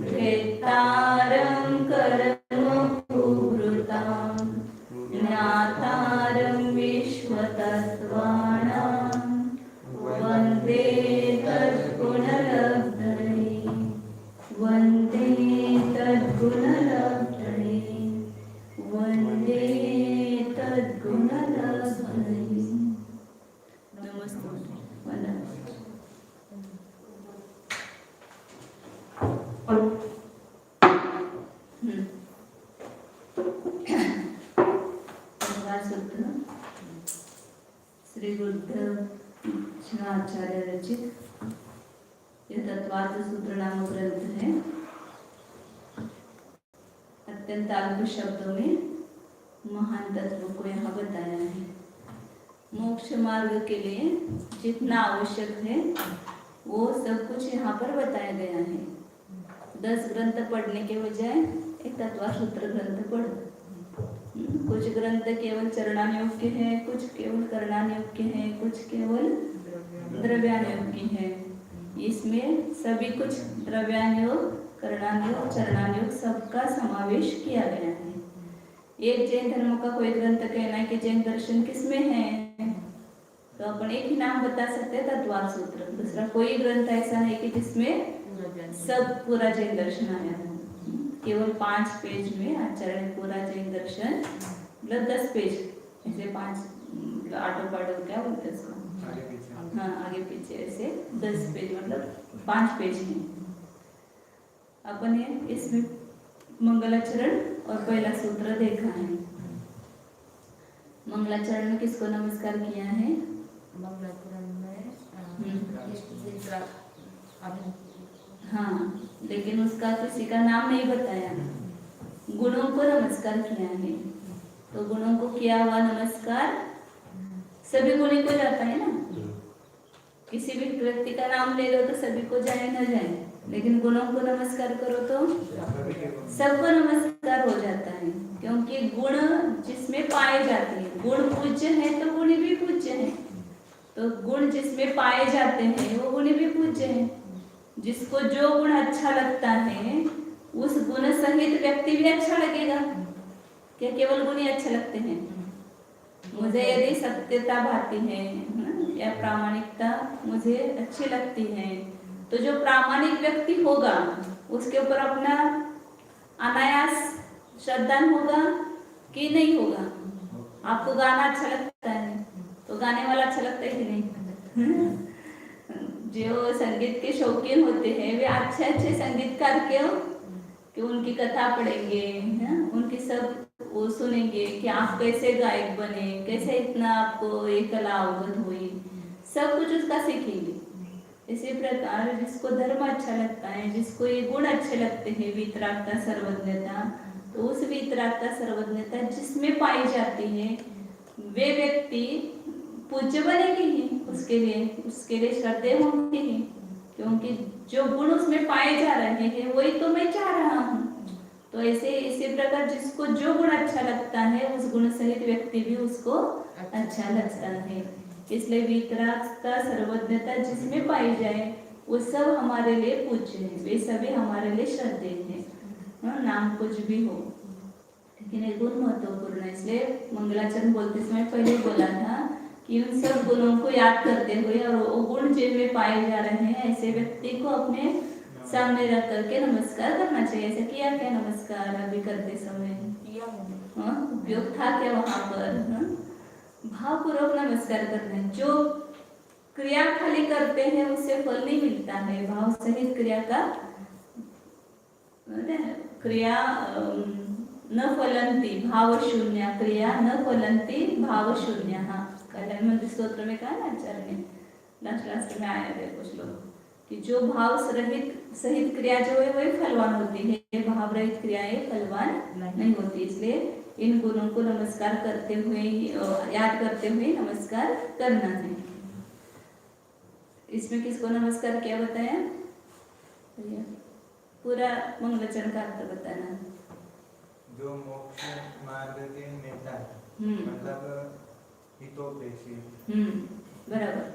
वेत्तारं कर्मपूर्तां ज्ञातारं विश्वतत्त्वानां वन्दे तद्गुणलब्धये वन्दे तद्गुणलब्धये वन्दे तद्गुणलब्धये। नमस्ते वंदना। श्री बुद्धाचार्य रचित यह तत्वार्थ सूत्र नामक ग्रंथ है। अत्यंत अल्प शब्दों में महान तत्व को यहाँ बताया है। मोक्ष मार्ग के लिए जितना आवश्यक है वो सब कुछ यहाँ पर बताया गया है। 10 ग्रंथ पढ़ने के बजाय एक तत्वार्थ सूत्र ग्रंथ पढ़ो। कुछ ग्रंथ केवल चरणानुयोग्य है, कुछ केवल करणानुयोग्य है, कुछ केवल द्रव्यानुयोग्य है। इसमें सभी कुछ द्रव्यानुयोग, करणानुयोग, चरणानुयोग सबका समावेश किया गया है। एक जैन धर्म का कोई ग्रंथ कहना है कि जैन दर्शन किसमें है, तो अपन एक ही नाम बता सकते हैं, तत्वार्थ सूत्र। दूसरा कोई ग्रंथ ऐसा है कि जिसमें सब पूरा जैन दर्शन आया है। केवल 5 पेज में आचार्य ने पूरा जैन दर्शन, मतलब 10 पेज ऐसे 5 आटो पाटो क्या बोलते हैं उसको, हाँ आगे पीछे ऐसे 10 पेज मतलब 5 पेज में अपन ने इसमें मंगलाचरण और पहला सूत्र देखा है। मंगलाचरण में किसको नमस्कार किया है? मंगलाचरण में हाँ, लेकिन उसका किसी का नाम नहीं बताया। गुणों को नमस्कार किया है, तो गुणों को किया हुआ नमस्कार सभी गुणी को जाता है ना। किसी भी व्यक्ति का नाम ले लो तो सभी को जाए न जाए, लेकिन गुणों को नमस्कार करो तो सबको नमस्कार हो जाता है। क्योंकि गुण जिसमें पाए जाते हैं, गुण पूज्य है तो गुणी भी पूज्य है। तो गुण जिसमें पाए जाते हैं वो गुणी भी पूज्य है। जिसको जो गुण अच्छा लगता है उस गुण सहित व्यक्ति भी अच्छा लगेगा। क्या केवल गुण ही अच्छे लगते हैं? मुझे यदि सत्यता भाती है या प्रामाणिकता मुझे अच्छी लगती है, तो जो प्रामाणिक व्यक्ति होगा उसके ऊपर अपना अनायास श्रद्धान होगा कि नहीं होगा। आपको गाना अच्छा लगता है तो गाने वाला अच्छा लगता है कि नहीं? जो संगीत के शौकीन होते हैं वे अच्छे अच्छे संगीतकार कि उनकी कथा पढ़ेंगे, उनकी सब वो सुनेंगे कि आप कैसे गायक बने, कैसे इतना आपको ये कला अवगत हुई, सब कुछ उसका सीखेंगे। इसी प्रकार जिसको धर्म अच्छा लगता है, जिसको ये गुण अच्छे लगते हैं, वीतरागता, सर्वज्ञता, तो उस वीतरागता सर्वज्ञता जिसमें पाई जाती है वे व्यक्ति पूज्य बनेगी ही। उसके लिए श्रद्धेय होंगे ही, क्योंकि जो गुण उसमें पाए जा रहे हैं वही तो मैं चाह रहा हूँ। तो ऐसे इसी प्रकार जिसको जो गुण अच्छा लगता है उस गुण सहित व्यक्ति भी उसको अच्छा लगता है। इसलिए वीतरागता सर्वज्ञता जिसमें पाई जाए वो सब हमारे लिए पूज्य है, वे सभी हमारे लिए श्रद्धेय है, नाम कुछ भी हो, लेकिन ये गुण महत्वपूर्ण है। इसलिए मंगलाचरण बोलते समय पहले बोला था कि उन सब गुणों को याद करते हुए और वो गुण जिनमें पाए जा रहे हैं ऐसे व्यक्ति को अपने सामने रख करके नमस्कार करना चाहिए। ऐसा किया क्या नमस्कार अभी करते समय? उपयोग था क्या वहाँ पर? भावपूर्वक नमस्कार करना है। जो क्रिया खाली करते हैं उससे फल नहीं मिलता है। भाव सहित क्रिया का क्रिया न फलंती भाव शून्य, क्रिया न फलंती भाव शून्य। हाँ, कल्याण मंदिर स्तोत्र में कहा ना आचार्य ने, लास्ट में आया है कुछ लोग कि जो भाव सहित क्रिया जो है वही फलवान होती है, भाव रहित क्रियाएं फलवान नहीं होती। इसलिए इन गुणों को नमस्कार करते हुए, याद करते हुए नमस्कार करना है। इसमें किसको नमस्कार क्या बताया? पूरा मंगलाचरण का अर्थ बताना। जो मोक्ष मार्ग के नेता, मतलब हितोपदेशी, बराबर,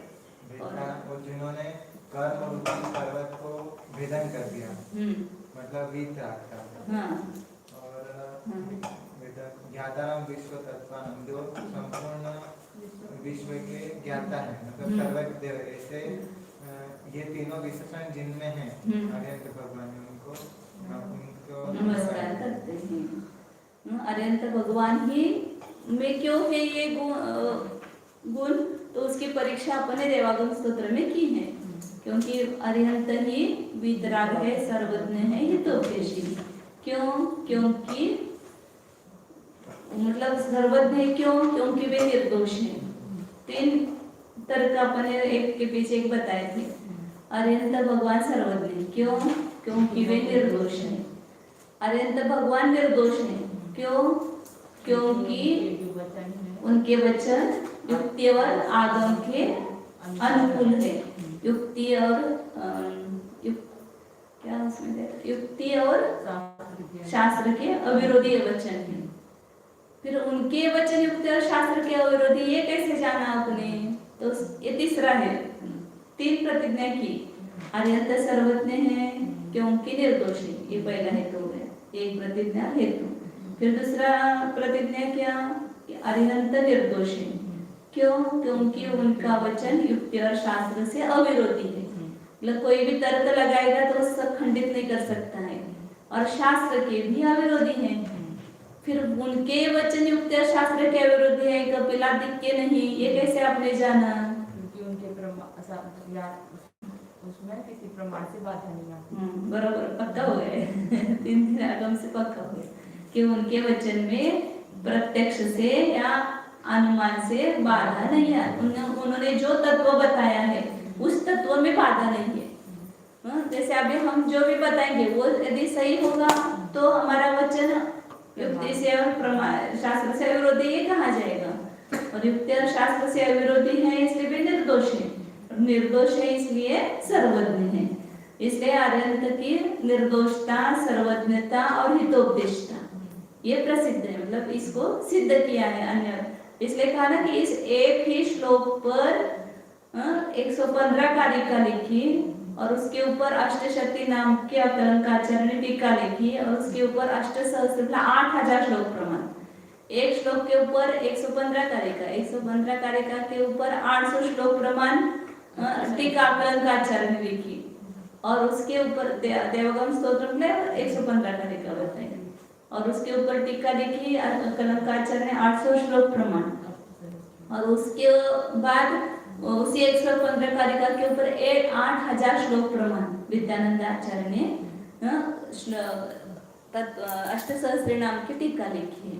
और जिन्होंने कर्म रूपी पर्वत को भेदन कर दिया, मतलब वीतरागता। हाँ और ज्ञाताराम विश्व तत्वानाम, जो संपूर्ण विश्व के ज्ञाता है, मतलब सर्वज्ञ। ऐसे ये तीनों विशेषण जिनमें हैं अरिहंत भगवान, उनको नमस्कार करते हैं। अरिहंत भगवान ही में क्यों है ये गुण, तो उसकी परीक्षा अपने देवागम स्तोत्र में की है। क्योंकि अरिहंत ही वीतराग है, सर्वज्ञ है, हितोपदेशी। क्यों? क्योंकि मतलब सर्वज्ञ है क्यों? क्योंकि वे निर्दोष हैं। 3 तर्क अपने एक के पीछे एक बताए थे। अरिहंत भगवान सर्वज्ञ क्यों? क्योंकि वे निर्दोष हैं। अरिहंत भगवान निर्दोष हैं क्यों? क्योंकि उनके वचन युक्ति और आगम के अनुकूल है। युक्ति और क्या उसमें युक्ति और शास्त्र के अविरोधी वचन है। फिर उनके वचन युक्ति और शास्त्र के अविरोधी ये कैसे जाना आपने? तो ये तीसरा है। 3 प्रतिज्ञा की। अरिहंत सर्वज्ञ है क्योंकि निर्दोष है, ये पहला हेतु है, एक प्रतिज्ञा हेतु। फिर दूसरा प्रतिज्ञा क्या? अरिहंत निर्दोष है क्यों? क्योंकि उनका वचन युक्ति और शास्त्र से अविरोधी है। मतलब कोई भी तर्क लगाएगा तो उससे खंडित नहीं कर सकता है, और शास्त्र के भी अविरोधी हैं। फिर उनके वचन युक्ति और शास्त्र के अविरोधी है, कपिलादिक के नहीं, ये कैसे आपने जाना? क्योंकि उनके उसमें किसी प्रमाण से बाधा नहीं आती। बराबर, पक्का हो गए। 3 आगम से पक्का हो गए कि उनके वचन में प्रत्यक्ष से या अनुमान से बाधा नहीं है। उन्होंने जो तत्व बताया है उस तत्व में बाधा नहीं है। जैसे अभी हम जो भी बताएंगे वो यदि सही होगा तो हमारा वचन युक्ति से और प्रमाण शास्त्र से अविरोधी ये कहा जाएगा, और युक्ति और शास्त्र से अविरोधी है इसलिए भी निर्दोष है, और निर्दोष है इसलिए सर्वज्ञ है। इसलिए अरिहंत की निर्दोषता, सर्वज्ञता और हितोपदेशता ये प्रसिद्ध है। मतलब इसको सिद्ध किया है अन्य, इसलिए कहा ना कि इस एक ही श्लोक पर 115 कारिका लिखी, और उसके ऊपर अष्टशती नाम के अलंकाचार्य ने टीका लिखी, और उसके ऊपर अष्टसहस्र 8000 श्लोक प्रमाण। एक श्लोक के ऊपर 115 कारिका, 115 कारिका के ऊपर 800 श्लोक प्रमाण टीका अलंकाचार्य ने लिखी, और उसके ऊपर देवगम स्तोत्र में 115 कारिका बताई, और उसके ऊपर टीका लिखी अलंकाचार्य ने 800 श्लोक प्रमाण, और उसके बाद उसी 115 कारिका के ऊपर 8000 श्लोक प्रमाण विद्यानंद आचार्य ने अष्टसहस्री नाम की टीका लिखी है।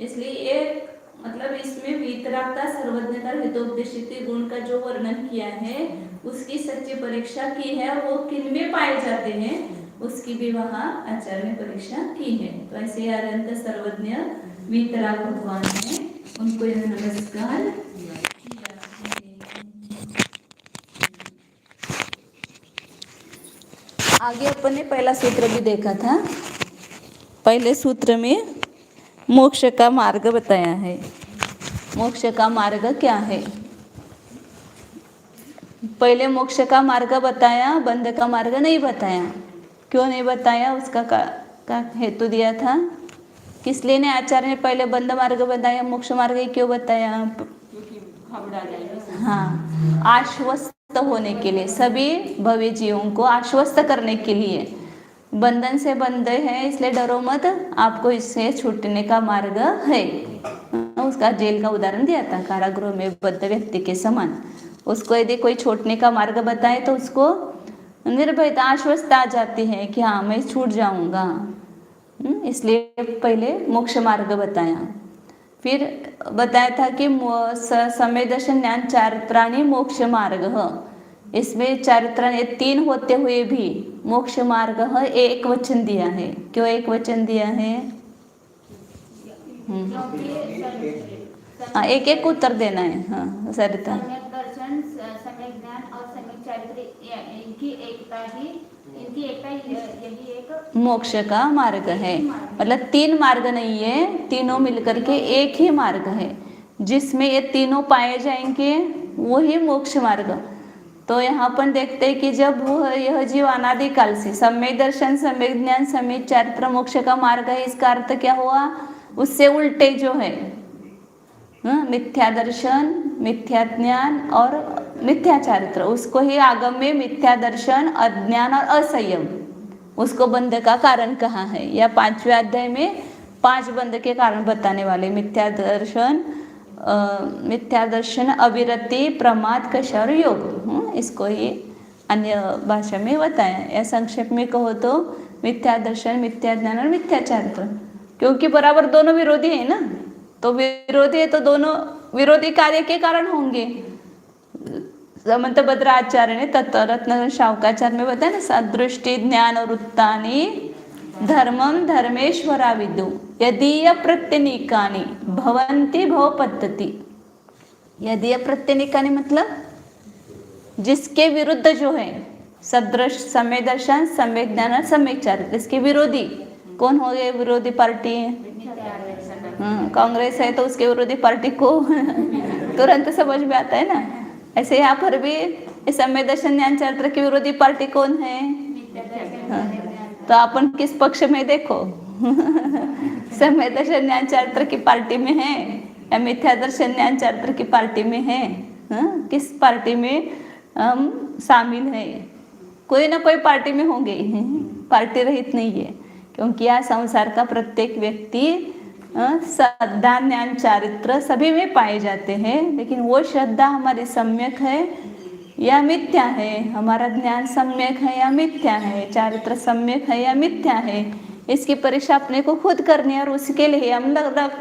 इसलिए एक मतलब इसमें वीतरागता, सर्वज्ञता, हितोपदेशित गुण का जो वर्णन किया है उसकी सच्ची परीक्षा की है। वो किन में पाए जाते हैं उसकी भी वहाँ आचार्य ने परीक्षा की है। तो ऐसे अरिहंत सर्वज्ञ वीतराग भगवान है, उनको यह नमस्कार। आगे अपन ने पहला सूत्र भी देखा था। पहले सूत्र में मोक्ष का मार्ग बताया है। मोक्ष का मार्ग क्या है? पहले मोक्ष का मार्ग बताया, बंध का मार्ग नहीं बताया। क्यों नहीं बताया? उसका का हेतु दिया था। किस लिए ने आचार्य ने पहले बंध मार्ग बताया, मोक्ष मार्ग क्यों बताया? हाँ, आश्वस्त होने के लिए, सभी भव्य जीवों को आश्वस्त करने के लिए। बंधन से बंधे हैं इसलिए डरो मत, आपको इससे छूटने का मार्ग है। उसका जेल का उदाहरण दिया था, कारागृह में बद्ध व्यक्ति के समान। उसको यदि कोई छूटने का मार्ग बताए तो उसको निर्भयता, आश्वस्त आ जाती है कि हाँ मैं छूट जाऊंगा। इसलिए पहले मोक्ष मार्ग बताया। फिर बताया था कि समय दर्शन ज्ञान चारित्राणि मोक्ष मार्ग। इसमें चारित्राणि 3 होते हुए भी मोक्ष मार्ग एक वचन दिया है। क्यों एक वचन दिया है? हाँ, एक एक उत्तर देना है। हाँ सरिता। सम्यक दर्शन, सम्यक ज्ञान और सम्यक चारित्र, इनकी एकता यही एक मोक्ष का मार्ग है। मतलब 3 मार्ग नहीं है, तीनों मिलकर के एक ही मार्ग है। जिसमें ये तीनों पाए जाएंगे वही मोक्ष मार्ग। तो यहाँ पर देखते हैं कि जब यह जीव अनादिकाल से सम्यक दर्शन, सम्यक ज्ञान, सम्यक चारित्र, मोक्ष का मार्ग है, इसका अर्थ क्या हुआ? उससे उल्टे जो है मिथ्या दर्शन, मिथ्या ज्ञान और मिथ्या चारित्र, उसको ही आगम में मिथ्या दर्शन, अज्ञान और असंयम, उसको बंध का कारण कहा है। या 5वें अध्याय में 5 बंध के कारण बताने वाले, मिथ्या दर्शन, अविरति, प्रमाद, कष और योग, इसको ही अन्य भाषा में बताया। या संक्षेप में कहो तो मिथ्या दर्शन, मिथ्या ज्ञान और मिथ्या चारित्र, क्योंकि बराबर दोनों विरोधी है ना, तो विरोधी है तो दोनों विरोधी कार्य के कारण होंगे। समंत भद्राचार्य ने तत्वरत्न शावकाचार्य में बताया ना, सदृष्टि ज्ञान और उत्तानी धर्मम धर्मेश्वरा विदु यदीय प्रत्यनीकानि भवन्ति भव पद्धति। यदीय प्रत्यनीकानि मतलब जिसके विरुद्ध जो है सदृश, सम्यक दर्शन, सम्यक ज्ञान और सम्यक चारित्र, इसके विरोधी कौन हो गए? विरोधी पार्टी कांग्रेस है तो उसके विरोधी पार्टी को तुरंत समझ में आता है ना। ऐसे यहाँ पर भी सम्यक दर्शन, ज्ञान, चारित्र की विरोधी पार्टी कौन है? तो अपन किस पक्ष में देखो सम्यक दर्शन, ज्ञान, चारित्र की पार्टी में है या मिथ्या दर्शन, ज्ञान, चारित्र की पार्टी में है? किस पार्टी में हम शामिल हैं? कोई ना कोई पार्टी में होंगे, पार्टी रहित नहीं है, क्योंकि यह संसार का प्रत्येक व्यक्ति श्रद्धा, ज्ञान, चारित्र सभी में पाए जाते हैं, लेकिन वो श्रद्धा हमारी सम्यक है या मिथ्या है, हमारा ज्ञान सम्यक है या मिथ्या है, चारित्र सम्यक है या मिथ्या है, इसकी परीक्षा अपने को खुद करनी है। और उसके लिए हम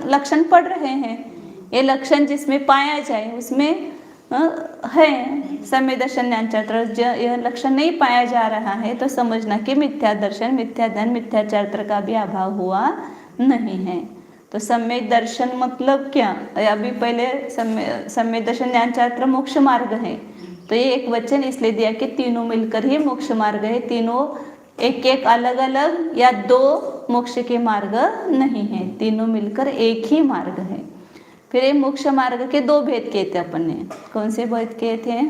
लक्षण पढ़ रहे हैं। ये लक्षण जिसमें पाया जाए उसमें है सम्यक दर्शन, ज्ञान, चारित्र। यह लक्षण नहीं पाया जा रहा है तो समझना कि मिथ्या दर्शन, मिथ्या ज्ञान, मिथ्या चारित्र का भी अभाव हुआ नहीं है। तो सम्यक दर्शन मतलब क्या? अभी पहले सम्यक दर्शन, ज्ञान, चारित्र मोक्ष मार्ग है, तो ये एक वचन इसलिए दिया कि तीनों मिलकर ही मोक्ष मार्ग है। तीनों एक एक अलग अलग या 2 मोक्ष के मार्ग नहीं है, तीनों मिलकर एक ही मार्ग है। फिर ये मोक्ष मार्ग के 2 भेद किए थे अपन ने। कौन से भेद किए थे?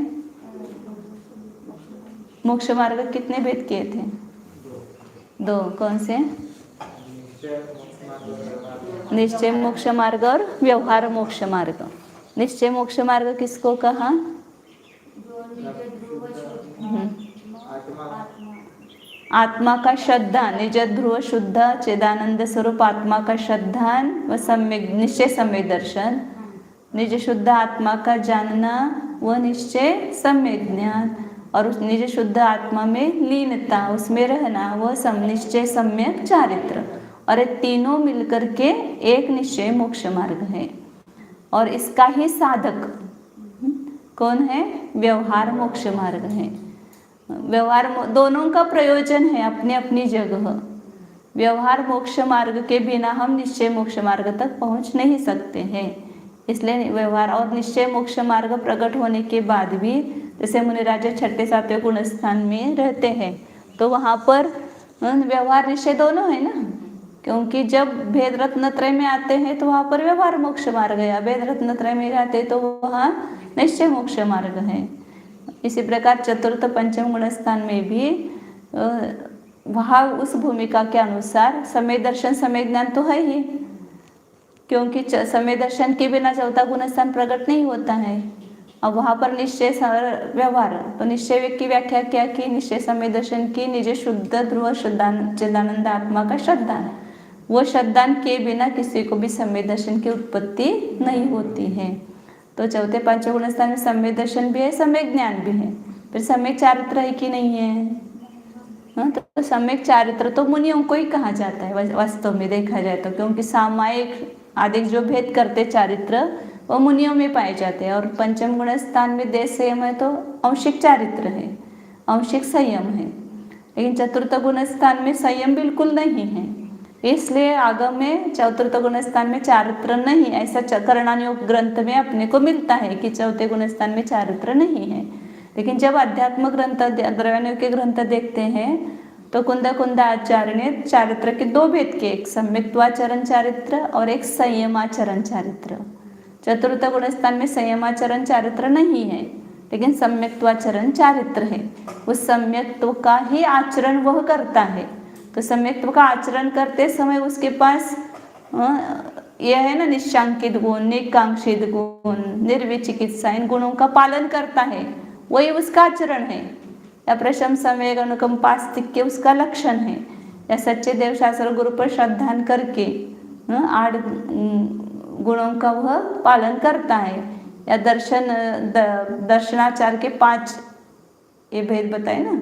मोक्ष मार्ग कितने भेद किए थे? 2। कौन से? निश्चय मोक्ष मार्ग और व्यवहार मोक्ष मार्ग। निश्चय मोक्ष मार्ग किसको कहा? आत्मा का श्रद्धा, निज ध्रुव शुद्ध चिदानंद स्वरूप आत्मा का श्रद्धा व सम्यक निश्चय, सम्यक दर्शन, निज शुद्ध आत्मा का जानना व निश्चय सम्यक ज्ञान, और उस निज शुद्ध आत्मा में लीनता, उसमें रहना, वह निश्चय सम्यक चारित्र। और ये तीनों मिलकर के एक निश्चय मोक्ष मार्ग है। और इसका ही साधक कौन है? व्यवहार मोक्ष मार्ग है। व्यवहार दोनों का प्रयोजन है अपनी अपनी जगह। व्यवहार मोक्ष मार्ग के बिना हम निश्चय मोक्ष मार्ग तक पहुंच नहीं सकते हैं। इसलिए व्यवहार और निश्चय मोक्ष मार्ग प्रकट होने के बाद भी, जैसे मुनिराजा 6, 7 गुण स्थान में रहते हैं तो वहाँ पर व्यवहार निश्चय दोनों है ना, क्योंकि जब भेद रत्नत्रय में आते हैं तो वहाँ पर व्यवहार मोक्ष मार्ग है, भेद रत्नत्रय में रहते तो वहाँ निश्चय मोक्ष मार्ग है। इसी प्रकार चतुर्थ पंचम गुण स्थान में भी वहाँ उस भूमिका के अनुसार सम्यक दर्शन, सम्यक ज्ञान तो है ही, क्योंकि सम्यक दर्शन के बिना चौथा गुण स्थान प्रकट नहीं होता है। अब वहाँ पर निश्चय व्यवहार, तो निश्चय की व्याख्या क्या की? निश्चय सम्यक दर्शन की निज शुद्ध ध्रुव चिदानंद आत्मा का श्रद्धान, वो श्रद्धान के बिना किसी को भी सम्यक दर्शन की उत्पत्ति नहीं होती है। तो चौथे पांचवें गुण स्थान में सम्यक दर्शन भी है, सम्यक ज्ञान भी है। फिर सम्यक चारित्र है कि नहीं है? तो सम्यक चारित्र तो मुनियों को ही कहा जाता है वास्तव में देखा जाए तो, क्योंकि सामायिक आदि जो भेद करते चारित्र वो मुनियों में पाए जाते हैं। और पंचम गुण स्थान में देश संयम है तो अंशिक चारित्र है, अंशिक संयम है। लेकिन चतुर्थ गुण स्थान में संयम बिल्कुल नहीं है, इसलिए आगम में चतुर्थ गुण स्थान में चारित्र नहीं, ऐसा करणानुयोग ग्रंथ में अपने को मिलता है कि चौथे गुण स्थान में चारित्र नहीं है। लेकिन जब अध्यात्म ग्रंथ, द्रव्यानुयोग के ग्रंथ देखते हैं तो कुंदा आचार्य ने चारित्र के 2 भेद किए, एक सम्यक्त्वाचरण चारित्र और एक संयमाचरण चारित्र। चतुर्थ गुण स्थान में संयमाचरण चारित्र नहीं है, लेकिन सम्यक्त्वाचरण चारित्र है। उस सम्यक्त्व का ही आचरण वह करता है। तो सम्यक्त्व का आचरण करते समय उसके पास यह है ना, निश्चांकित गुण, निकांक्षित गुण, निर्विचिकित्सा, इन गुणों का पालन करता है, वही उसका आचरण है। या प्रशंसा, वेग, अनुकंपा, आस्तिक्य उसका लक्षण है। या सच्चे देव शास्त्र गुरु पर श्रद्धान करके 8 गुणों का वह पालन करता है। या दर्शनाचार के 5 ये भेद बताए ना,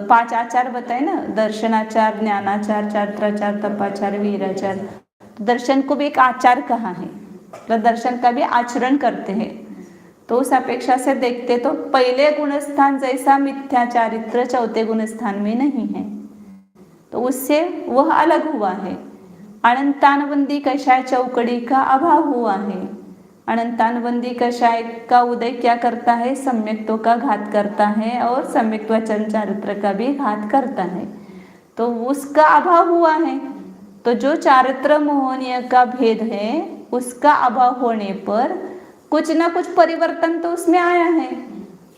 5 आचार बताए ना, दर्शनाचार, ज्ञानाचार, चारित्राचार, तपाचार, वीराचार। दर्शन को भी एक आचार कहा है, तो दर्शन का भी आचरण करते हैं। तो उस अपेक्षा से देखते तो पहले गुणस्थान जैसा मिथ्या चारित्र चौथे गुणस्थान में नहीं है, तो उससे वह अलग हुआ है। अनंतानबंदी कषाय चौकड़ी का अभाव हुआ है। अनंतानबंदी कषाय का उदय क्या करता है? सम्यक्त्व का घात करता है और सम्यक्त्वाचरण चारित्र का भी घात करता है, तो उसका अभाव हुआ है। तो जो चारित्र मोहनीय का भेद है उसका अभाव होने पर कुछ ना कुछ परिवर्तन तो उसमें आया है।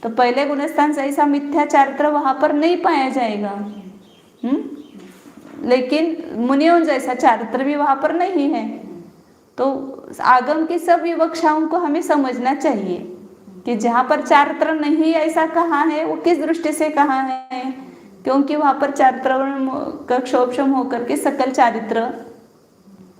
तो पहले गुणस्थान जैसा मिथ्या चारित्र वहां पर नहीं पाया जाएगा, लेकिन मुनियों जैसा चारित्र भी वहां पर नहीं है। तो आगम की सब विवक्षाओं को हमें समझना चाहिए कि जहाँ पर चारित्र नहीं ऐसा कहा है वो किस दृष्टि से कहा है, क्योंकि वहां पर चारित्र का क्षोभम होकर के सकल चारित्र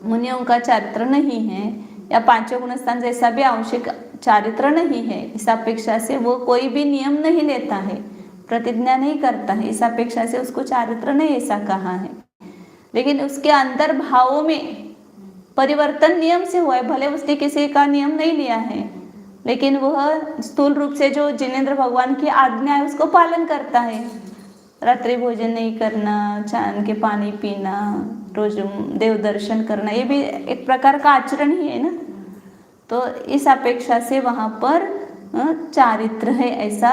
मुनियों का चारित्र नहीं है, या पांचों गुणस्थान जैसा भी आवश्यक चारित्र नहीं है। इस अपेक्षा से वो कोई भी नियम नहीं लेता है, प्रतिज्ञा नहीं करता है, इस अपेक्षा से उसको चारित्र नहीं ऐसा कहा है। लेकिन उसके अंदर भावों में परिवर्तन नियम से हुआ है, भले उसने किसी का नियम नहीं लिया है, लेकिन वह स्थूल रूप से जो जिनेंद्र भगवान की आज्ञा है उसको पालन करता है। रात्रि भोजन नहीं करना, चांद के पानी पीना, रोज देव दर्शन करना, ये भी एक प्रकार का आचरण ही है ना। तो इस अपेक्षा से वहाँ पर चारित्र है ऐसा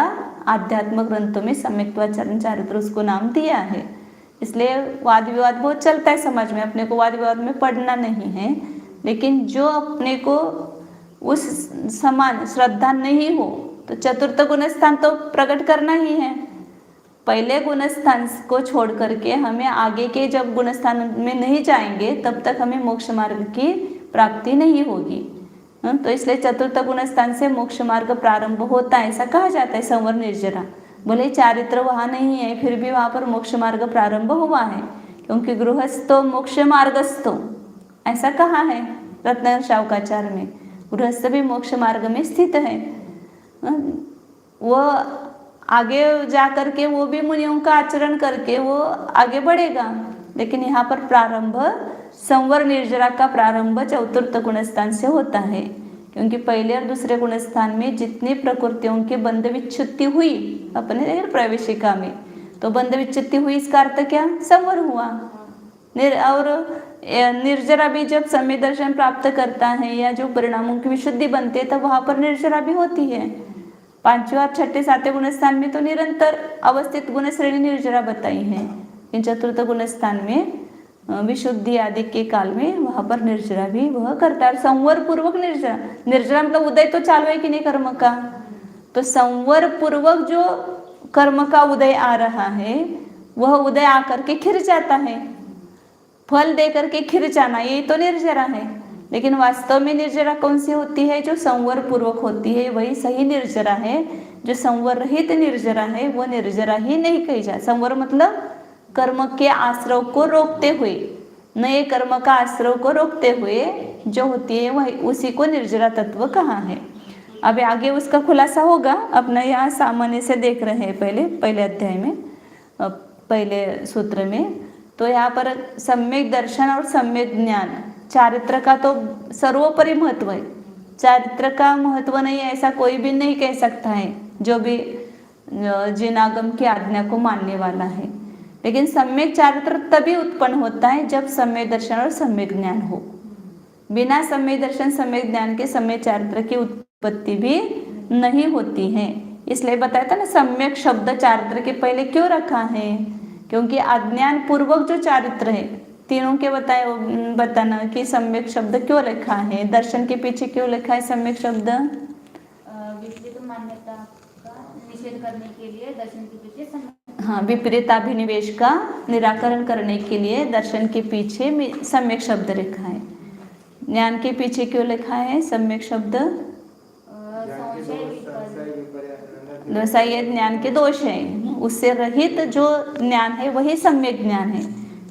आध्यात्म ग्रंथों में सम्यक्त्वाचरण चारित्र उसको नाम दिया है। इसलिए वाद विवाद बहुत चलता है समाज में, अपने को वाद विवाद में पढ़ना नहीं है, लेकिन जो अपने को उस समान श्रद्धा नहीं हो तो चतुर्थ गुणस्थान तो प्रकट करना ही है। पहले गुणस्थान को छोड़ करके हमें आगे के जब गुणस्थान में नहीं जाएंगे तब तक हमें मोक्ष मार्ग की प्राप्ति नहीं होगी। तो इसलिए चतुर्थ गुणस्थान से मोक्ष मार्ग प्रारंभ होता है, ऐसा कहा जाता है। संवर निर्जरा भले चारित्र वहाँ नहीं है फिर भी वहाँ पर मोक्ष मार्ग प्रारंभ हुआ है, क्योंकि गृहस्थो मोक्ष मार्गस्थो ऐसा कहा है रत्न शावकाचार्य में। गृहस्थ भी मोक्ष मार्ग में स्थित है, वो आगे जा करके वो भी मुनियों का आचरण करके वो आगे बढ़ेगा। लेकिन यहाँ पर प्रारंभ संवर निर्जरा का प्रारंभ चतुर्थ गुणस्थान से होता है, क्योंकि पहले और दूसरे गुणस्थान में जितनी प्रकृतियों के बंध विच्छुत्ति हुई अपने प्रवेशिका में, तो बंध विच्छुत्ति हुई इसका अर्थ क्या? संवर हुआ। और निर्जरा भी जब सम्यक दर्शन प्राप्त करता है या जो परिणामों की विशुद्धि बनती है तब वहाँ पर निर्जरा भी होती है। पांचवें और छठे सातवें गुणस्थान में तो निरंतर अवस्थित गुण श्रेणी निर्जरा बताई है, इन चतुर्थ गुणस्थान में विशुद्धि आदि के काल में वहां पर निर्जरा भी वह करता है। संवर पूर्वक निर्जरा, निर्जरा मतलब उदय तो चालू है कि नहीं कर्म का, तो संवर पूर्वक जो कर्म का उदय आ रहा है वह उदय आकर के खिर जाता है, फल दे करके खिर जाना, यही तो निर्जरा है। लेकिन वास्तव में निर्जरा कौन सी होती है? जो संवर पूर्वक होती है वही सही निर्जरा है। जो संवर रहित निर्जरा है वो निर्जरा ही नहीं कही जा। संवर मतलब कर्म के आश्रव को रोकते हुए, नए कर्म का आश्रव को रोकते हुए जो होती है वही उसी को निर्जरा तत्व कहा है। अब आगे उसका खुलासा होगा, अपना यहाँ सामान्य से देख रहे हैं पहले अध्याय में पहले सूत्र में। तो यहाँ पर सम्यक दर्शन और सम्यक ज्ञान, चारित्र का तो सर्वोपरि महत्व है। चारित्र का महत्व नहीं है ऐसा कोई भी नहीं कह सकता है जो भी जिन आगम की आज्ञा को मानने वाला है। लेकिन सम्यक चारित्र तभी उत्पन्न होता है जब सम्यक दर्शन और सम्यक ज्ञान हो। बिना सम्यक दर्शन सम्यक ज्ञान के सम्यक चारित्र की उत्पत्ति भी नहीं होती है। इसलिए बताया था ना सम्यक शब्द चारित्र के पहले क्यों रखा है, क्योंकि अज्ञान पूर्वक जो चारित्र है तीनों के बताना कि सम्यक शब्द क्यों लिखा है, दर्शन के पीछे क्यों लिखा है सम्यक शब्द। विपरीत मान्यता निषेध करने के लिए दर्शन के पीछे सम्यक। हाँ, विपरीताभिनिवेश का निराकरण करने के लिए दर्शन के पीछे सम्यक शब्द लिखा है। ज्ञान के पीछे क्यों लिखा है सम्यक शब्द? संशय विपर्य। रसाय ज्ञान के दोष है, उससे रहित जो ज्ञान है वही सम्यक ज्ञान है।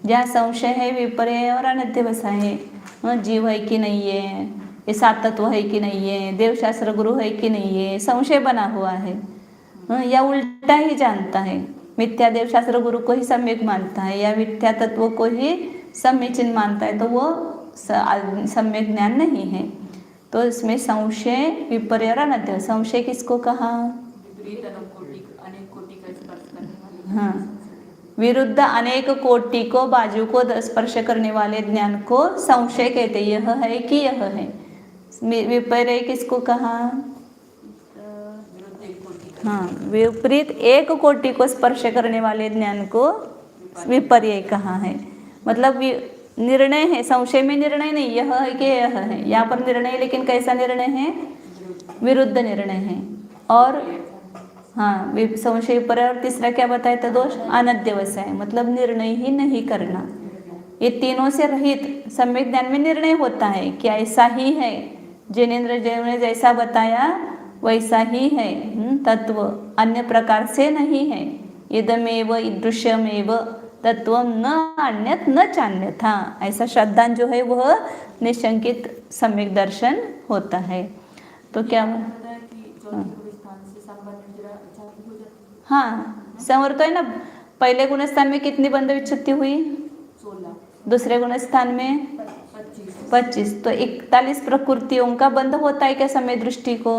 जहाँ संशय है, विपर्य है और अनध्यवसाय है, जीव है कि नहीं है, ये सात तत्व है कि नहीं है, देवशास्त्र गुरु है कि नहीं है, संशय बना हुआ है, या उल्टा ही जानता है, मिथ्या देवशास्त्र गुरु को ही सम्यक मानता है या मिथ्या तत्व को ही समीचीन मानता है, तो वो सम्यक ज्ञान नहीं है। तो इसमें संशय विपर्य और अनध्य। संशय किसको कहा? विपरीत अनेक कोटि का स्पर्श करने वाले। हाँ, विरुद्ध अनेक कोटि को बाजू को स्पर्श करने वाले ज्ञान को संशय कहते हैं। यह है कि यह है। विपर्य किसको कहा? हाँ, विपरीत एक कोटि को स्पर्श करने वाले ज्ञान को विपर्य कहा है। मतलब निर्णय है, संशय में निर्णय नहीं, यह है कि यह है, यहाँ पर निर्णय है, लेकिन कैसा निर्णय है? विरुद्ध निर्णय है। और हाँ, संशय विपर्य। और तीसरा क्या बताया था दोष? अनध्यवसाय, मतलब निर्णय ही नहीं करना। ये तीनों से रहित सम्यक ज्ञान में निर्णय होता है कि ऐसा ही है, जिनेंद्र जैन ने जैसा बताया वैसा ही है तत्व, अन्य प्रकार से नहीं है। इदमेव ईदृश्यमेव तत्व न अन्यत न चान्यथा, ऐसा श्रद्धान जो है वह निशंकित सम्यक दर्शन होता है। तो क्या होता है कि चौथे स्थान से संबंध जरा चालू हो जाता हाँ, संवर तो है ना। पहले गुणस्थान में कितनी बंध विच्छुत्ति हुई? 16, दूसरे गुणस्थान में 25। तो 41 प्रकृतियों का बंध होता है क्या समय दृष्टि को?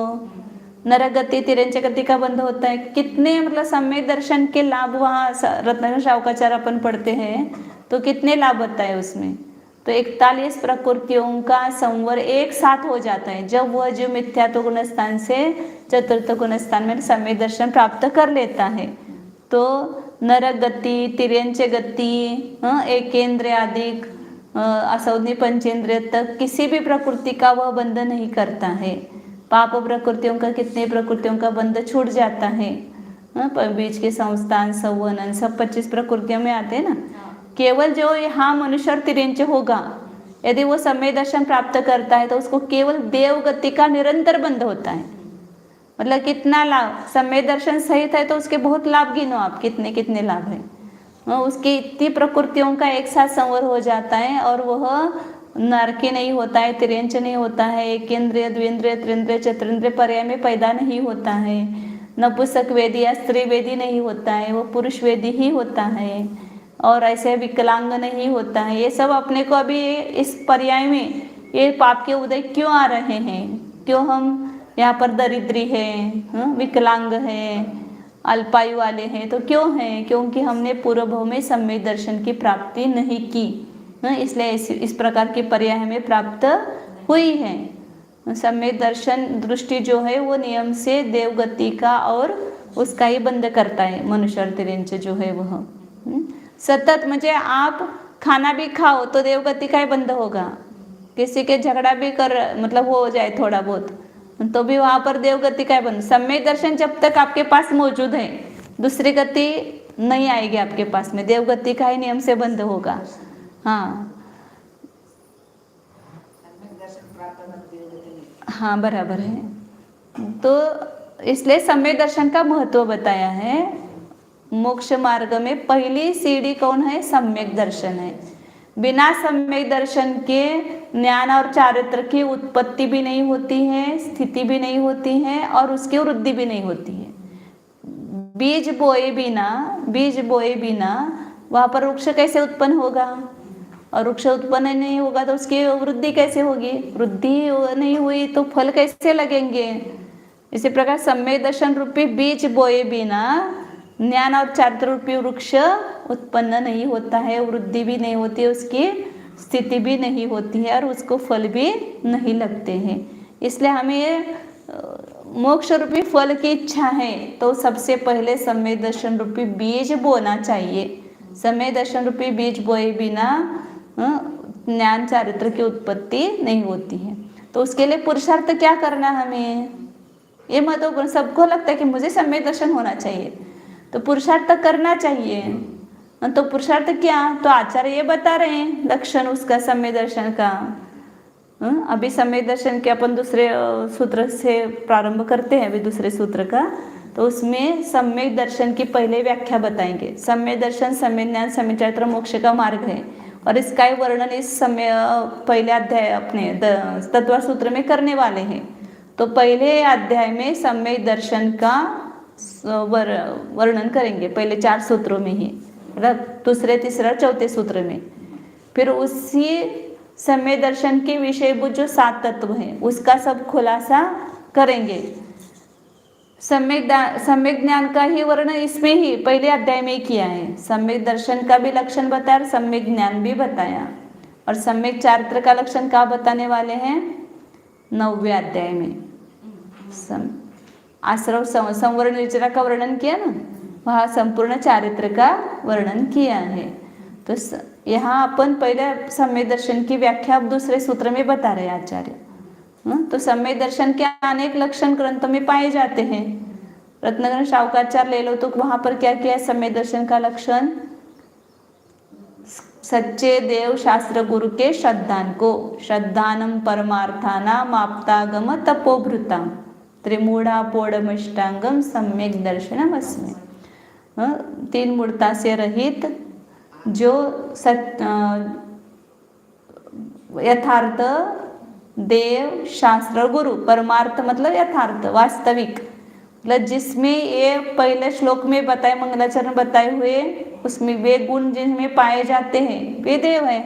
नरगति तिरंच गति का बंध होता है। कितने मतलब समय दर्शन के लाभ वहाँ रत्नाकर शावकाचार्य अपन पढ़ते हैं तो कितने लाभ होता है उसमें? तो 41 प्रकृतियों का संवर एक साथ हो जाता है जब वह जो मिथ्यात्व गुणस्थान से चतुर्थ गुणस्थान में समय दर्शन प्राप्त कर लेता है। तो नरगति तिरंच गति एकेंद्र आदि असौधि पंचेंद्रिय तक किसी भी प्रकृति का वह बंध नहीं करता है। पाप प्रकृतियों का कितने प्रकृतियों का बंध छूट जाता है। बीच के संस्थान सवनन सब 25 प्रकृतियों में आते हैं ना। केवल जो यहाँ मनुष्य और तिरंच होगा, यदि वो समय दर्शन प्राप्त करता है तो उसको केवल देव गति का निरंतर बंध होता है। मतलब कितना लाभ, समय दर्शन सहित है तो उसके बहुत लाभ गिनो आप, कितने कितने लाभ है। उसकी इतनी प्रकृतियों का एक साथ संवर हो जाता है और वह नरकी नहीं होता है, तिरंच नहीं होता है, एकेंद्रिय द्विंद्रिय त्रिंद्रिय चतुरिंद्रिय पर्याय में पैदा नहीं होता है, नपुंसक वेदी या स्त्री वेदी नहीं होता है, वो पुरुष वेदी ही होता है, और ऐसे विकलांग नहीं होता है। ये सब अपने को अभी इस पर्याय में ये पाप के उदय क्यों आ रहे हैं? क्यों हम यहाँ पर दरिद्री है, विकलांग है, अल्पायु वाले हैं, तो क्यों हैं? क्योंकि हमने पूर्व भाव में सम्यक दर्शन की प्राप्ति नहीं की, इसलिए इस प्रकार की पर्याय हमें प्राप्त हुई है। सम्यक दर्शन दृष्टि जो है वो नियम से देवगति का और उसका ही बंद करता है। मनुष्य और तिरंच जो है वह सतत, म्हणजे आप खाना भी खाओ तो देवगति का ही बंद होगा। किसी के झगड़ा भी कर मतलब हो जाए थोड़ा बहुत तो भी वहाँ पर देवगति का ही बंद। सम्यक दर्शन जब तक आपके पास मौजूद है दूसरी गति नहीं आएगी आपके पास में, देवगति का ही नियम से बंद होगा। हाँ हाँ, बराबर है। तो इसलिए सम्यक दर्शन का महत्व बताया है। मोक्ष मार्ग में पहली सीढ़ी कौन है? सम्यक दर्शन है। बिना सम्यक दर्शन के ज्ञान और चारित्र की उत्पत्ति भी नहीं होती है, स्थिति भी नहीं होती है और उसकी वृद्धि भी नहीं होती है। बीज बोए बिना वहाँ पर वृक्ष कैसे उत्पन्न होगा? और वृक्ष उत्पन्न नहीं होगा तो उसकी वृद्धि कैसे होगी? वृद्धि नहीं हुई तो फल कैसे लगेंगे? इसी प्रकार सम्यक दर्शन रूपी बीज बोए बिना ज्ञान और चारित्र रूपी वृक्ष उत्पन्न नहीं होता है, वृद्धि भी नहीं होती है, उसकी स्थिति भी नहीं होती है और उसको फल भी नहीं लगते हैं। इसलिए हमें मोक्ष रूपी फल की इच्छा है तो सबसे पहले सम्यक दर्शन रूपी बीज बोना चाहिए। सम्यक दर्शन रूपी बीज बोए बिना ज्ञान चारित्र की उत्पत्ति नहीं होती है। तो उसके लिए पुरुषार्थ क्या करना हमें? ये महत्वपूर्ण, सबको लगता है कि मुझे सम्यक दर्शन होना चाहिए, तो पुरुषार्थ करना चाहिए। तो पुरुषार्थ क्या, तो आचार्य ये बता रहे हैं लक्षण उसका सम्यक दर्शन का। अभी सम्यक दर्शन के अपन दूसरे सूत्र से प्रारंभ करते हैं, अभी दूसरे सूत्र का, तो उसमें सम्यक दर्शन की पहले व्याख्या बताएंगे। सम्यक दर्शन, सम्यक ज्ञान, सम्यक चरित्र मोक्ष का मार्ग है, और इसका ही वर्णन इस समय पहले अध्याय अपने तत्व सूत्र में करने वाले हैं। तो पहले अध्याय में सम्यक दर्शन का वर्णन करेंगे, पहले 4 सूत्रों में ही, दूसरे, तीसरे, चौथे सूत्र में। फिर उसी सम्यक दर्शन के विषयभूत जो 7 तत्व हैं उसका सब खुलासा करेंगे। सम्यक ज्ञान का ही वर्णन इसमें ही पहले अध्याय में ही किया है। सम्यक दर्शन का भी लक्षण बताया और सम्यक ज्ञान भी बताया, और सम्यक चारित्र का लक्षण क्या बताने वाले हैं 9वें अध्याय में। आश्रव संवर्ण विचारा का वर्णन किया ना, वहाँ संपूर्ण चारित्र का वर्णन किया है। तो यहाँ अपन पहले सम्यक दर्शन की व्याख्या अब दूसरे सूत्र में बता रहे आचार्य। तो सम्यक दर्शन के अनेक लक्षण ग्रंथों में पाए जाते हैं। रत्नग्रंथ शावकाचार्य ले लो तो वहां पर क्या किया है सम्यक दर्शन का लक्षण, सच्चे देव शास्त्र गुरु के श्रद्धान को, श्रद्धानम परमार्थानाम आप्तागम तपोभृताम त्रिमूढ़ा पौड़मष्टांगम सम्यक दर्शनम अस्मि। 3 मूर्ता से रहित जो यथार्थ देव शास्त्र गुरु, परमार्थ मतलब यथार्थ वास्तविक, मतलब जिसमें ये पहले श्लोक में बताए मंगलाचरण बताए हुए उसमें वे गुण जिनमें पाए जाते हैं वे देव है,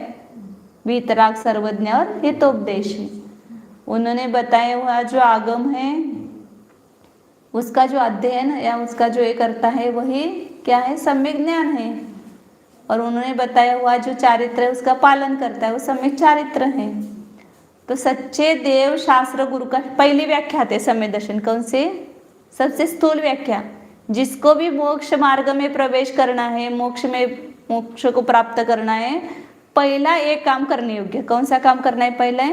वीतराग सर्वज्ञ और हितोपदेश है। उन्होंने बताया हुआ जो आगम है उसका जो अध्ययन या उसका जो ये करता है वही क्या है सम्यक ज्ञान है, और उन्होंने बताया हुआ जो चारित्र है उसका पालन करता है वो सम्यक चारित्र है। तो सच्चे देव शास्त्र गुरु का पहली व्याख्या थे सम्यक दर्शन, कौन से, सबसे स्थूल व्याख्या। जिसको भी मोक्ष मार्ग में प्रवेश करना है, मोक्ष को प्राप्त करना है, पहला एक काम करने योग्य, कौन सा काम करना है पहले,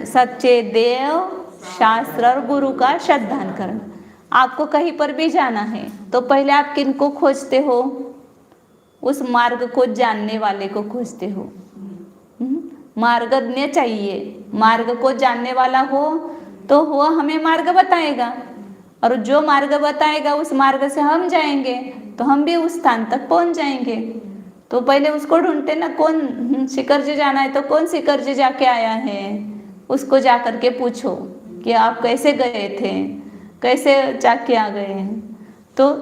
सच्चे देव शास्त्र और गुरु का श्रद्धान करना। आपको कहीं पर भी जाना है तो पहले आप किनको खोजते हो, उस मार्ग को जानने वाले को खोजते हो। मार्गज्ञ चाहिए, मार्ग को जानने वाला हो तो वह हमें मार्ग बताएगा, और जो मार्ग बताएगा उस मार्ग से हम जाएंगे तो हम भी उस स्थान तक पहुंच जाएंगे। तो पहले उसको ढूंढते ना, कौन शिखर जी जाना है तो कौन शिखर जी जाके आया है, उसको जा करके पूछो कि आप कैसे गए थे, कैसे जाके आ गए हैं। तो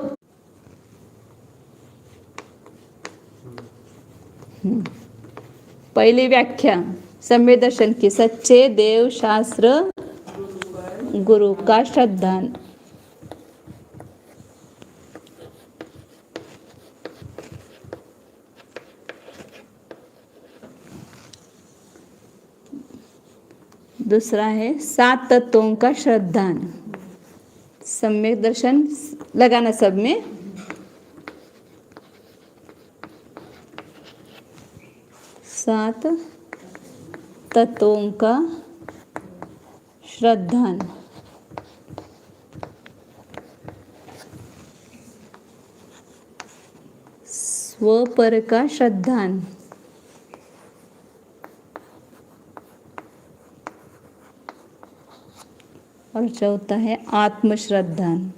पहली व्याख्या सम्यक दर्शन की, सच्चे देव शास्त्र गुरु का श्रद्धान। दूसरा है 7 तत्वों का श्रद्धान। सम्यक दर्शन लगाना सब में, सात तत्वों का श्रद्धान। स्वपर का श्रद्धान, और चौथा है आत्मश्रद्धान।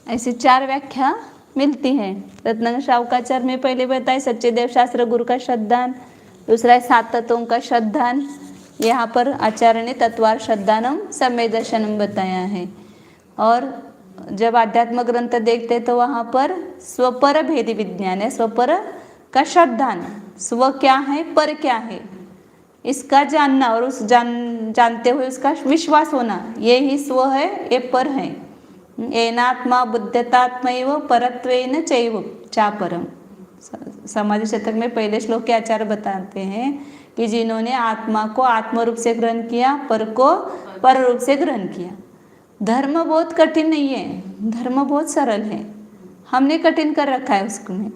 ऐसी 4 व्याख्या मिलती है। रत्नग्रंथ शावकाचार्य में पहले बताए सच्चे देव शास्त्र गुरु का श्रद्धान, दूसरा है 7 तत्वों का श्रद्धान। यहाँ पर आचार्य ने तत्वार श्रद्धानम सम्यक दर्शनम बताया है। और जब आध्यात्म ग्रंथ देखते तो वहाँ पर स्वपर भेद विज्ञान है, स्वपर का श्रद्धान, स्व क्या है पर क्या है इसका जानना, और उस जानते हुए उसका विश्वास होना, ये ही स्व है, ये पर है। एनात्मा बुद्धतात्मैव परत्वेन चैव चापरम। समाधि शतक में पहले श्लोक के आचार्य बताते हैं कि जिन्होंने आत्मा को आत्म रूप से ग्रहण किया, पर को पर रूप से ग्रहण किया। धर्म बहुत कठिन नहीं है, धर्म बहुत सरल है, हमने कठिन कर रखा है उसको में।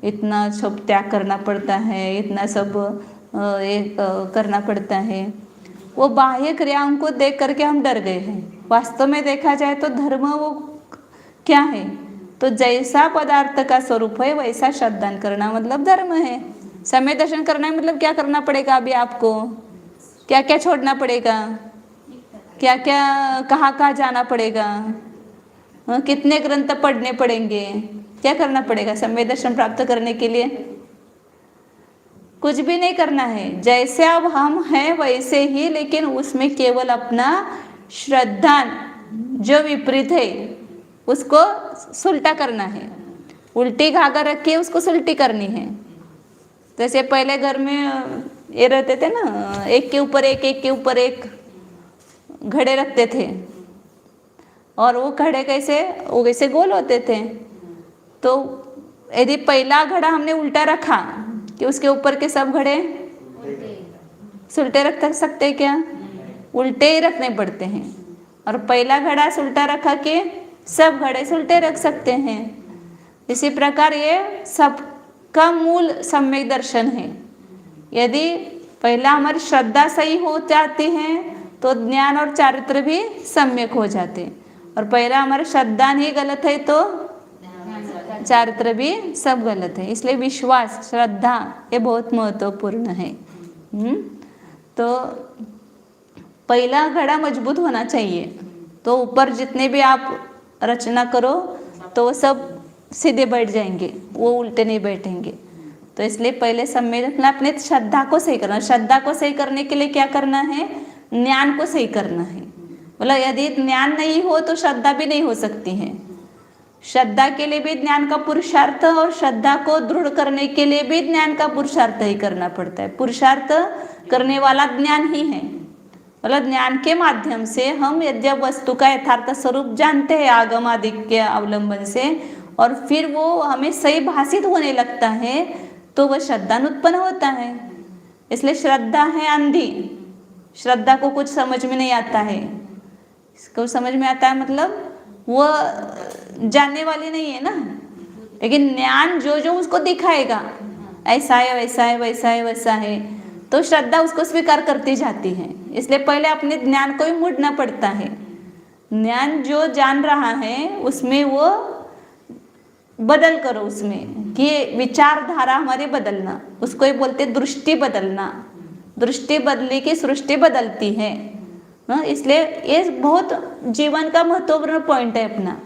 इतना सब त्याग करना पड़ता है, इतना सब करना पड़ता है। वो बाह्य क्रियाओं को देख करके हम डर गए हैं। वास्तव में देखा जाए तो धर्म वो क्या है, तो जैसा पदार्थ का स्वरूप है वैसा श्रद्धान करना मतलब धर्म है। समय दर्शन करना है मतलब क्या करना पड़ेगा, अभी आपको क्या क्या छोड़ना पड़ेगा, क्या क्या कहाँ कहाँ जाना पड़ेगा, कितने ग्रंथ पढ़ने पड़ेंगे, क्या करना पड़ेगा समय दर्शन प्राप्त करने के लिए? कुछ भी नहीं करना है, जैसे अब हम हैं वैसे ही, लेकिन उसमें केवल अपना श्रद्धान जो विपरीत है उसको सुलटा करना है। उल्टी धागा रख के उसको सुलटी करनी है। जैसे पहले घर में ये रहते थे ना, एक के ऊपर एक घड़े रखते थे, और वो घड़े कैसे, वो कैसे गोल होते थे। तो यदि पहला घड़ा हमने उल्टा रखा कि उसके ऊपर के सब घड़े सुलटे रख सकते क्या? उल्टे ही रखने पड़ते हैं। और पहला घड़ा सुलटा रखा कि सब घड़े सुलटे रख सकते हैं। इसी प्रकार ये सबका मूल सम्यक दर्शन है। यदि पहला हमारी श्रद्धा सही हो जाती है तो ज्ञान और चारित्र भी सम्यक हो जाते हैं, और पहला हमारा श्रद्धा ही गलत है तो चारित्र भी सब गलत है। इसलिए विश्वास, श्रद्धा ये बहुत महत्वपूर्ण है। तो पहला घड़ा मजबूत होना चाहिए, तो ऊपर जितने भी आप रचना करो तो वो सब सीधे बैठ जाएंगे, वो उल्टे नहीं बैठेंगे। तो इसलिए पहले सम्मेलन अपने श्रद्धा को सही करना। श्रद्धा को सही करने के लिए क्या करना है? ज्ञान को सही करना है। मतलब यदि ज्ञान नहीं हो तो श्रद्धा भी नहीं हो सकती है। श्रद्धा के लिए भी ज्ञान का पुरुषार्थ, और श्रद्धा को दृढ़ करने के लिए भी ज्ञान का पुरुषार्थ ही करना पड़ता है। पुरुषार्थ करने वाला ज्ञान ही है। मतलब ज्ञान के माध्यम से हम यद्य वस्तु का यथार्थ स्वरूप जानते हैं आगम आदि के अवलंबन से, और फिर वो हमें सही भाषित होने लगता है, तो वह श्रद्धा उत्पन्न होता है। इसलिए श्रद्धा है अंधी, श्रद्धा को कुछ समझ में नहीं आता है। इसको समझ में आता है मतलब वो जानने वाली नहीं है ना, लेकिन ज्ञान जो जो उसको दिखाएगा ऐसा है वैसा है वैसा है वैसा है, तो श्रद्धा उसको स्वीकार करती जाती है। इसलिए पहले अपने ज्ञान को ही मूडना पड़ता है। ज्ञान जो जान रहा है उसमें वो बदल करो, उसमें कि विचारधारा हमारी बदलना, उसको ही बोलते दृष्टि बदलना। दृष्टि बदली की सृष्टि बदलती है। इसलिए ये बहुत जीवन का महत्वपूर्ण पॉइंट है अपना।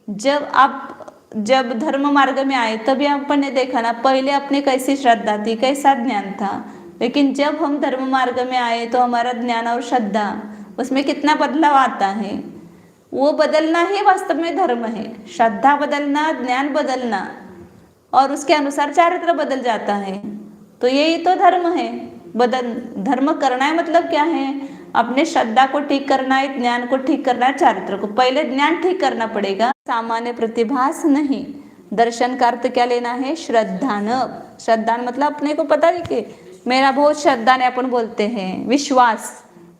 जब धर्म मार्ग में आए तभी अपन ने देखा ना, पहले अपने कैसी श्रद्धा थी, कैसा ज्ञान था, लेकिन जब हम धर्म मार्ग में आए तो हमारा ज्ञान और श्रद्धा उसमें कितना बदलाव आता है। वो बदलना ही वास्तव में धर्म है। श्रद्धा बदलना, ज्ञान बदलना, और उसके अनुसार चारित्र बदल जाता है, तो यही तो धर्म है। धर्म करना है मतलब क्या है? अपने श्रद्धा को ठीक करना है, ज्ञान को ठीक करना है, चारित्र को। पहले ज्ञान ठीक करना पड़ेगा, सामान्य प्रतिभास नहीं। दर्शन का अर्थ क्या लेना है? श्रद्धान। श्रद्धान मतलब अपने को पता है कि मेरा बहुत श्रद्धान है, अपन बोलते हैं विश्वास,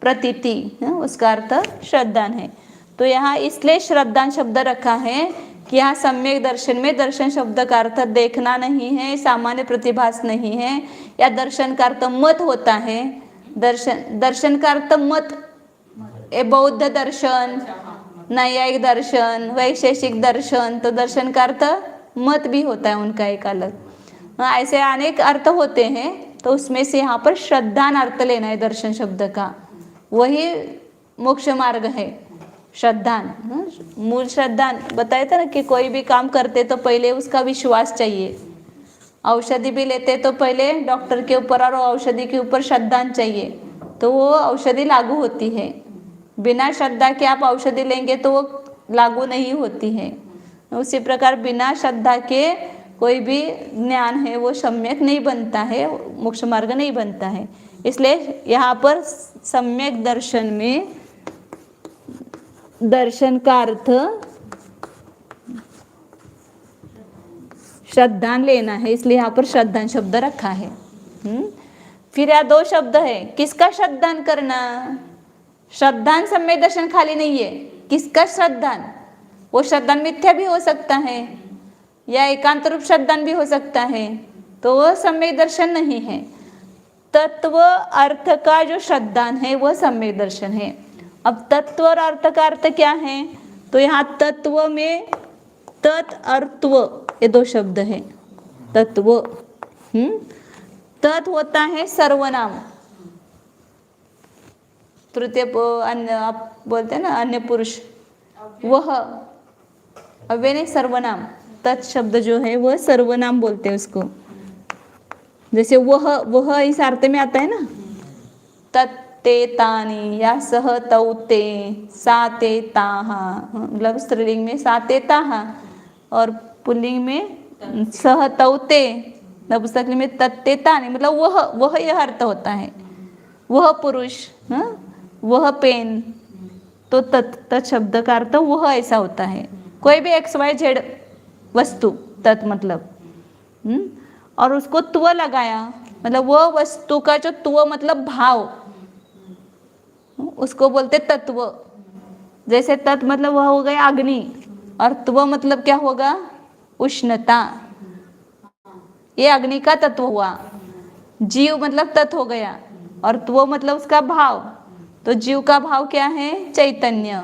प्रतीति, उसका अर्थ श्रद्धान है। तो यहाँ इसलिए श्रद्धान शब्द रखा है कि यहाँ सम्यक दर्शन में दर्शन शब्द का अर्थ देखना नहीं है, सामान्य प्रतिभास नहीं है, या दर्शन का अर्थ मत होता है। दर्शन का अर्थ मत, ए बौद्ध दर्शन, न्यायिक दर्शन, वैशेषिक दर्शन, तो दर्शन का अर्थ मत भी होता है उनका एक अलग। ऐसे अनेक अर्थ होते हैं, तो उसमें से यहाँ पर श्रद्धान अर्थ लेना है दर्शन शब्द का। वही मोक्ष मार्ग है श्रद्धान। मूल श्रद्धान बताया था ना कि कोई भी काम करते तो पहले उसका विश्वास चाहिए। औषधि भी लेते तो पहले डॉक्टर के ऊपर और औषधि के ऊपर श्रद्धान चाहिए, तो वो औषधि लागू होती है। बिना श्रद्धा के आप औषधि लेंगे तो वो लागू नहीं होती है। उसी प्रकार बिना श्रद्धा के कोई भी ज्ञान है वो सम्यक नहीं बनता है, मोक्ष मार्ग नहीं बनता है। इसलिए यहाँ पर सम्यक दर्शन में दर्शन का अर्थ श्रद्धान लेना है, इसलिए यहाँ पर श्रद्धान शब्द रखा है। फिर यहाँ दो शब्द है, किसका श्रद्धान करना? श्रद्धान सम्यक दर्शन खाली नहीं है, किसका श्रद्धान? वो श्रद्धान मिथ्या भी हो सकता है या एकांत रूप श्रद्धान भी हो सकता है, तो वो सम्यक दर्शन नहीं है। तत्व अर्थ का जो श्रद्धान है वह सम्यक दर्शन है। अब तत्व और अर्थ का अर्थ क्या है? तो यहाँ तत्व में तत् अर्त्व ये दो शब्द है। तत्व तत् होता है सर्वनाम, तृतीय अन्य आप बोलते हैं ना अन्य पुरुष, वह अव्यय नहीं सर्वनाम। तत् शब्द जो है वह सर्वनाम बोलते हैं उसको। जैसे वह इस अर्थ में आता है ना, तत्ते तानि या सह तौ ते सा ते ताहा, मतलब स्त्रीलिंग में सा ते ताहा और पुल्लिंग में सह तौ ते, नपुंसकलिंग में तत्ते तानि, मतलब वह यह अर्थ होता है। वह पुरुष, वह पेन, तो तत् शब्द का अर्थ वह ऐसा होता है। कोई भी XYZ वस्तु तत् मतलब और उसको त्व लगाया, मतलब वह वस्तु का जो त्व मतलब भाव, उसको बोलते तत्व। जैसे तत् मतलब वह हो गया अग्नि और त्व मतलब क्या होगा? उष्णता। ये अग्नि का तत्व हुआ। जीव मतलब तत् हो गया और त्व मतलब उसका भाव। तो जीव का भाव क्या है? चैतन्य।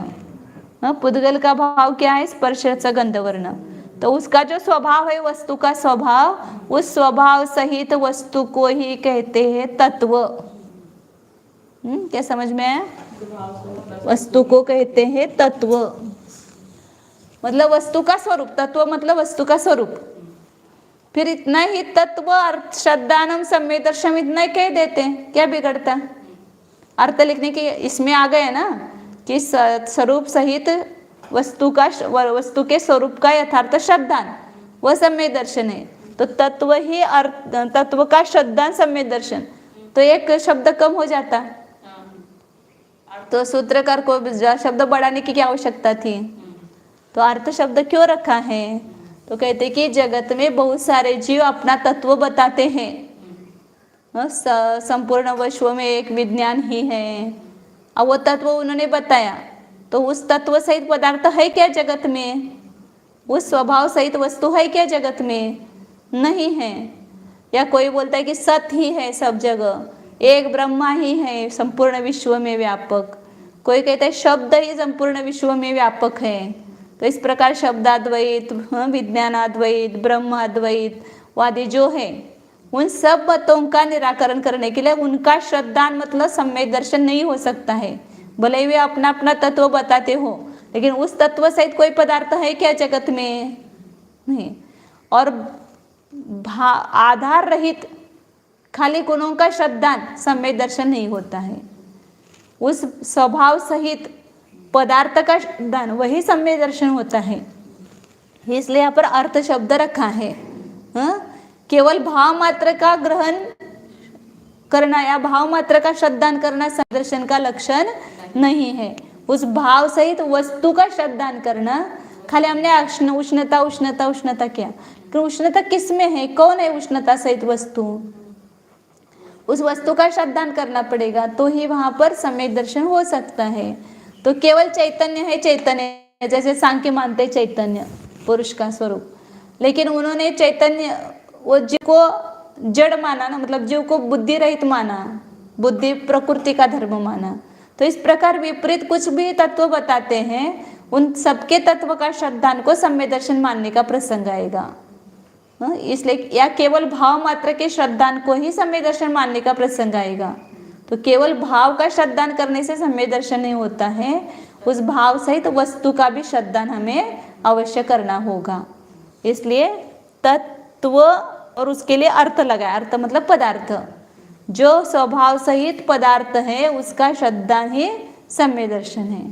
पुद्गल का भाव क्या है? स्पर्श रस गंध वर्ण। तो उसका जो स्वभाव है, वस्तु का स्वभाव, उस स्वभाव सहित वस्तु को ही कहते हैं तत्व। क्या समझ में आया? वस्तु को कहते हैं तत्व, मतलब वस्तु का स्वरूप। तत्व मतलब वस्तु का स्वरूप। फिर इतना ही तत्व अर्थ श्रद्धानम सम्यक दर्शन इतना ही कह देते हैं, क्या बिगड़ता? अर्थ लिखने के इसमें आ गए ना कि स्वरूप सहित वस्तु के स्वरूप का यथार्थ श्रद्धान वह सम्यक दर्शन है। तो तत्व ही अर्थ, तत्व का श्रद्धान सम्यक दर्शन, तो एक शब्द कम हो जाता। तो सूत्रकार को शब्द बढ़ाने की क्या आवश्यकता थी? तो अर्थ शब्द क्यों रखा है? तो कहते कि जगत में बहुत सारे जीव अपना तत्व बताते हैं। संपूर्ण विश्व में एक विज्ञान ही है, अब वो तत्व उन्होंने बताया। तो उस तत्व सहित पदार्थ है क्या जगत में? उस स्वभाव सहित वस्तु है क्या जगत में? नहीं है। या कोई बोलता है कि सत्य ही है सब जगह, एक ब्रह्मा ही है संपूर्ण विश्व में व्यापक। कोई कहता है शब्द ही संपूर्ण विश्व में व्यापक है। तो इस प्रकार शब्दाद्वैत, विज्ञानाद्वैत, ब्रह्माद्वैत वादी जो है, उन सब मतों का निराकरण करने के लिए उनका श्रद्धान मतलब सम्यक दर्शन नहीं हो सकता है। भले ही वे अपना अपना तत्व बताते हो, लेकिन उस तत्व सहित कोई पदार्थ है क्या जगत में? नहीं। और आधार रहित खाली गुणों का श्रद्धान सम्यक दर्शन नहीं होता है। उस स्वभाव सहित पदार्थ का श्रद्धान वही सम्यक दर्शन होता है। इसलिए यहाँ पर अर्थ शब्द रखा है। केवल भाव मात्र का ग्रहण करना या भाव मात्र का श्रद्धान करना दर्शन का लक्षण नहीं है। उस भाव सहित वस्तु का श्रद्धान करना, खाली हमने उष्णता उष्णता उष्णता किया, कि उष्णता किस में है? कौन है उष्णता सहित वस्तु? उस वस्तु का श्रद्धान करना पड़ेगा, तो ही वहां पर सम्यक दर्शन हो सकता है। तो केवल चैतन्य है, चैतन्य जैसे सांख्य मानते चैतन्य पुरुष का स्वरूप, लेकिन उन्होंने चैतन्य वो जीव को जड़ माना ना, मतलब जीव को बुद्धि रहित माना, बुद्धि प्रकृति का धर्म माना। तो इस प्रकार विपरीत कुछ भी तत्व बताते हैं, उन सबके तत्व का श्रद्धान को सम्यक दर्शन मानने का प्रसंग आएगा। इसलिए या केवल भाव मात्र के श्रद्धान को ही सम्यक दर्शन मानने का प्रसंग आएगा। तो केवल भाव का श्रद्धान करने से सम्यक दर्शन नहीं होता है, उस भाव सहित वस्तु का भी श्रद्धान हमें अवश्य करना होगा। इसलिए तत्व और उसके लिए अर्थ लगाया। अर्थ मतलब पदार्थ, जो स्वभाव सहित पदार्थ है उसका श्रद्धान ही सम्यक दर्शन है।